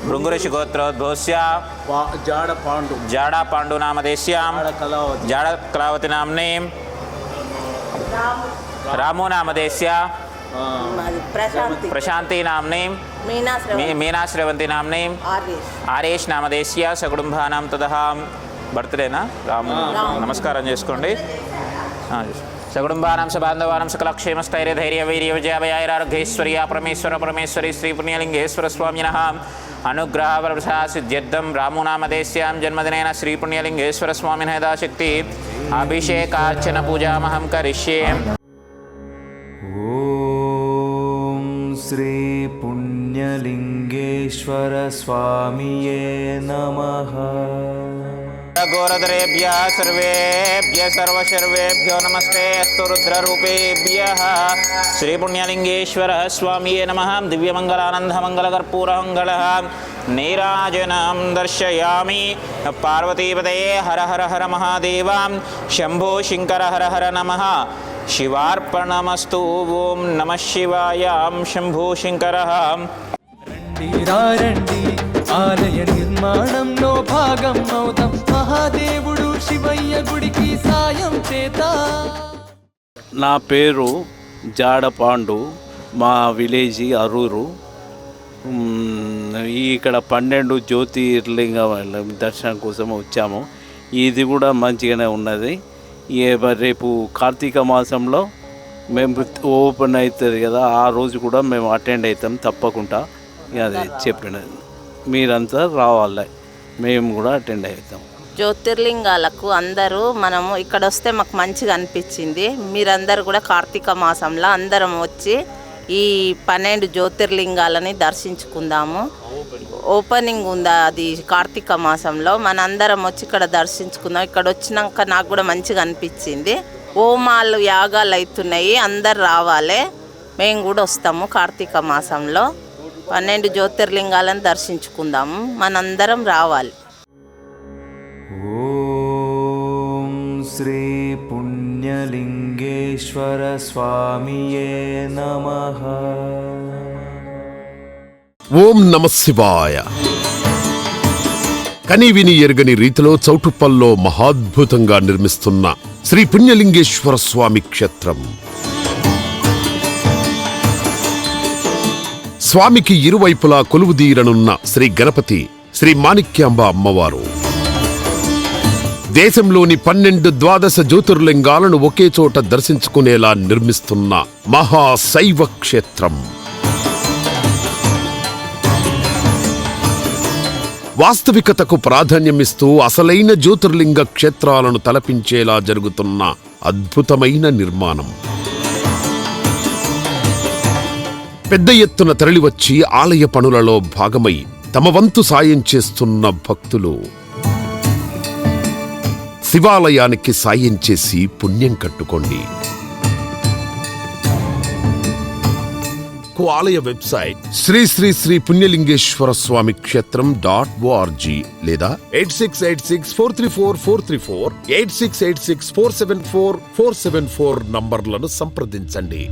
भृङ्गुऋषि गोत्रोद्भवस्य जाडा पाण्डु नामधेयस्यां जाड कलावती नाम्नीं रामो नामधेयस्य प्रशांति नाम्नीं मीना श्रवंती नाम्नीं आरेश नामधेयस्य सकुटुंबानां ततः बर्त्डेना राम नमस्कारं చేసుకోండి सकुटुंबानां सबान्धवानां सकलक्षेमस्थैर्य धैर्य वीर्य विजयाभयारोग्यैश्वर्या परमेश्वर परमेश्वरी श्री पुण्यलिंगेश्वर स्वामिनः अनुग्रह वरप्रसादसिद्ध्यर्थं रामो नामधेयस्यां जन्मदिनेन श्री पुण्यलिंगेश्वर स्वामिनः यथाशक्ति अभिषेकार्चन पूजामहं करिष्ये। ओम श्री पुण्यलिंगेश्वर स्वामिये नमः। घोरधरेभ्यः सर्वेभ्यः सर्वशर्वेभ्यो नमस्ते अस्तु रुद्ररूपेभ्यः श्री पुण्यलिंगेश्वर स्वामिये नमः। दिव्यमंगलानंदमंगलकर्पूरमंगलः नीराजनं दर्शयामि। पार्वतीपतये हर हर हर महादेव शंभो शंकर हर हर नमः शिवार्पणमस्तु। ओम नमः शिवाय शंभो शंकरः। ఆలయ నిర్మాణంలో భాగం అవుతాం మహాదేవుడు శివయ్య గుడికి సాయం చేత। నా పేరు జాడ పాండు, మా విలేజ్ అరూరు. ఇక్కడ 12 జ్యోతిర్లింగ దర్శనం కోసం వచ్చాము. ఇది కూడా మంచిగానే ఉన్నది. రేపు కార్తీక మాసంలో మేము ఓపెన్ అవుతుంది కదా, ఆ రోజు కూడా మేము అటెండ్ అవుతాం తప్పకుండా. అది చెప్పినది మీరంతా రావాలి, మేము కూడా అటెండ్ అవుతాం. జ్యోతిర్లింగాలకు అందరూ మనము ఇక్కడ వస్తే మాకు మంచిగా అనిపించింది. మీరందరూ కూడా కార్తీక మాసంలో అందరం వచ్చి ఈ 12 జ్యోతిర్లింగాలని దర్శించుకుందాము. ఓపెనింగ్ ఉందా అది కార్తీక మాసంలో, మనందరం వచ్చి ఇక్కడ దర్శించుకుందాం. ఇక్కడ వచ్చినాక నాకు కూడా మంచిగా అనిపించింది. హోమాలు యాగాలు అవుతున్నాయి, అందరు రావాలి. మేము కూడా వస్తాము కార్తీక మాసంలో 12 జ్యోతిర్లింగాలను దర్శించుకుందాము, మనందరం రావాలి. ఓం శ్రీ పుణ్యలింగేశ్వర స్వామియే నమః. ఓం నమః శివాయ. కనీవిని ఎరుగని రీతిలో చౌటుప్పల్లో మహాద్భుతంగా నిర్మిస్తున్న శ్రీ పుణ్యలింగేశ్వర స్వామి క్షేత్రం. స్వామికి ఇరువైపులా కొలువుదీరనున్న శ్రీ గణపతి, శ్రీ మాణిక్యాంబ అమ్మవారు దేశంలోని 12 ద్వాదశ జ్యోతిర్లింగాలను ఒకే చోట దర్శించుకునేలా నిర్మిస్తున్న మహాశైవ క్షేత్రం. వాస్తవికతకు ప్రాధాన్యమిస్తూ అసలైన జ్యోతిర్లింగ క్షేత్రాలను తలపించేలా జరుగుతున్న అద్భుతమైన నిర్మాణం. పెద్ద ఎత్తున తరలివచ్చి ఆలయ పనులలో భాగమై తమ వంతు సాయం చేస్తున్న భక్తులు శివాలయానికి సాయం చేసి పుణ్యం కట్టుకోండి. ఆలయ వెబ్సైట్ శ్రీ శ్రీ శ్రీ పుణ్యలింగేశ్వర స్వామి క్షేత్రం .org లేదా 8686434434 8686474474 నంబర్లను సంప్రదించండి.